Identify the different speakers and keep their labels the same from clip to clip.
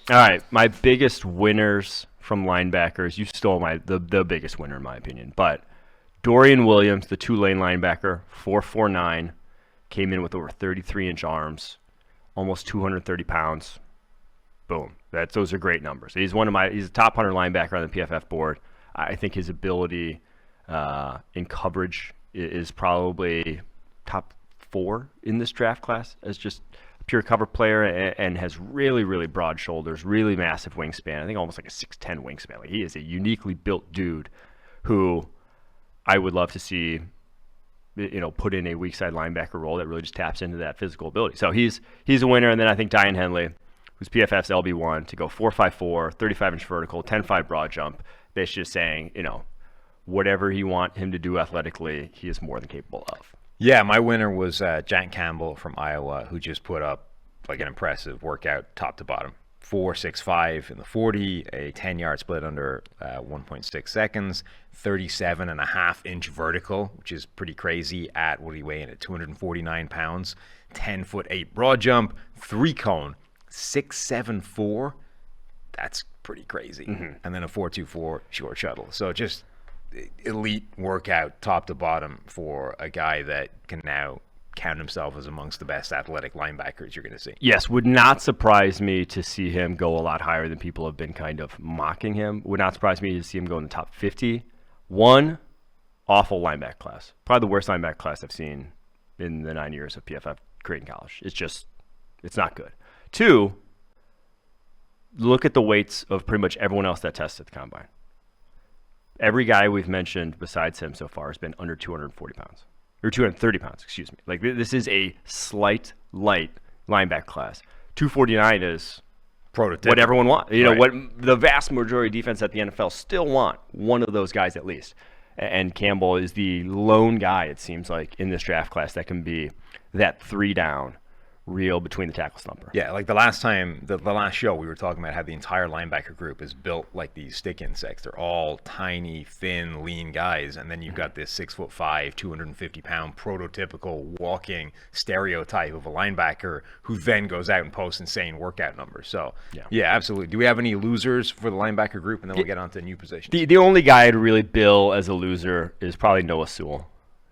Speaker 1: All right, my biggest winners from linebackers. You stole the biggest winner in my opinion, but Dorian Williams, the Tulane linebacker, 4'9", came in with over 33-inch arms, almost 230 pounds. Boom. Those are great numbers. He's a top 100 linebacker on the PFF board. I think his ability in coverage is probably top 4 in this draft class as just a pure cover player, and has really, really broad shoulders, really massive wingspan. I think almost like a 6'10" wingspan. Like, he is a uniquely built dude who I would love to see, put in a weak side linebacker role that really just taps into that physical ability. So he's a winner. And then I think Diane Henley, who's PFF's LB1, to go 4.54, 35-inch vertical, 10.5 broad jump, basically just saying, whatever you want him to do athletically, he is more than capable of.
Speaker 2: Yeah, my winner was Jack Campbell from Iowa, who just put up like an impressive workout top to bottom. 4.65 in the 40, a 10-yard split under 1.6 seconds, 37.5-inch vertical, which is pretty crazy at, what do you weigh in at, 249 pounds, 10'8" broad jump, 3-cone, 6.74. That's pretty crazy. Mm-hmm. And then a 4.24 short shuttle. So just elite workout top to bottom for a guy that can now count himself as amongst the best athletic linebackers you're going to see.
Speaker 1: Yes, would not surprise me to see him go a lot higher than people have been kind of mocking him. Would not surprise me to see him go in the top 50. One, awful linebacker class. Probably the worst linebacker class I've seen in the 9 years of PFF creating college. It's not good. Two, look at the weights of pretty much everyone else that tested at the combine. Every guy we've mentioned besides him so far has been under 240 pounds. Or 230 pounds, excuse me. Like, this is a light linebacker class. 249 is
Speaker 2: prototypical.
Speaker 1: What everyone wants.
Speaker 2: Right.
Speaker 1: What the vast majority of defense at the NFL still want. One of those guys at least. And Campbell is the lone guy, it seems like, in this draft class that can be that 3-down reel between the tackle stumper.
Speaker 2: Yeah, like the last time, the last show, we were talking about how the entire linebacker group is built like these stick insects. They're all tiny, thin, lean guys, and then you've got this 6'5", 250-pound prototypical walking stereotype of a linebacker who then goes out and posts insane workout numbers. So yeah, absolutely. Do we have any losers for the linebacker group, and then we'll get on to new positions?
Speaker 1: The only guy I'd really bill as a loser is probably Noah Sewell.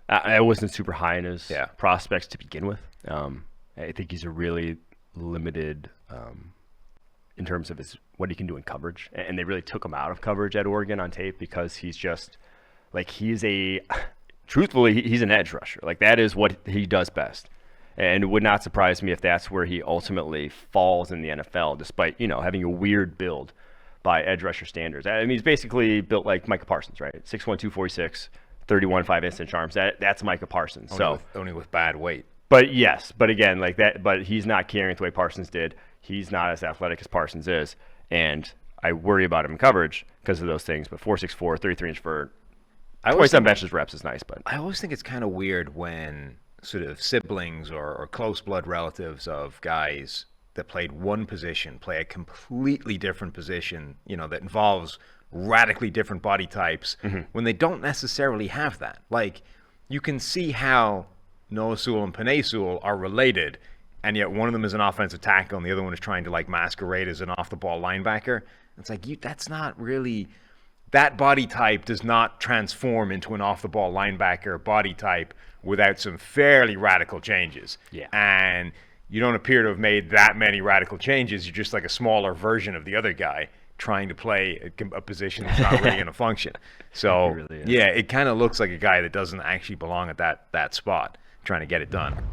Speaker 1: I wasn't super high in his prospects to begin with. I think he's a really limited in terms of what he can do in coverage. And they really took him out of coverage at Oregon on tape because he's just, like, truthfully, he's an edge rusher. Like, that is what he does best. And it would not surprise me if that's where he ultimately falls in the NFL, despite, having a weird build by edge rusher standards. I mean, he's basically built like Micah Parsons, right? 6'1", 246, 31 5-inch arms. That's Micah Parsons.
Speaker 2: Only with bad weight.
Speaker 1: But yes, but again, like that. But he's not carrying it the way Parsons did. He's not as athletic as Parsons is, and I worry about him in coverage because of those things. But 4.64, 33-inch vert, 27 benches reps is nice. But
Speaker 2: I always think it's kind of weird when sort of siblings or close blood relatives of guys that played one position play a completely different position, that involves radically different body types, when they don't necessarily have that. Like, you can see how Noah Sewell and Penei Sewell are related, and yet one of them is an offensive tackle and the other one is trying to like masquerade as an off-the-ball linebacker. It's like, that's not really, that body type does not transform into an off-the-ball linebacker body type without some fairly radical changes.
Speaker 1: Yeah.
Speaker 2: And you don't appear to have made that many radical changes. You're just like a smaller version of the other guy trying to play a position that's not really going to function. So, it kind of looks like a guy that doesn't actually belong at that spot, trying to get it done.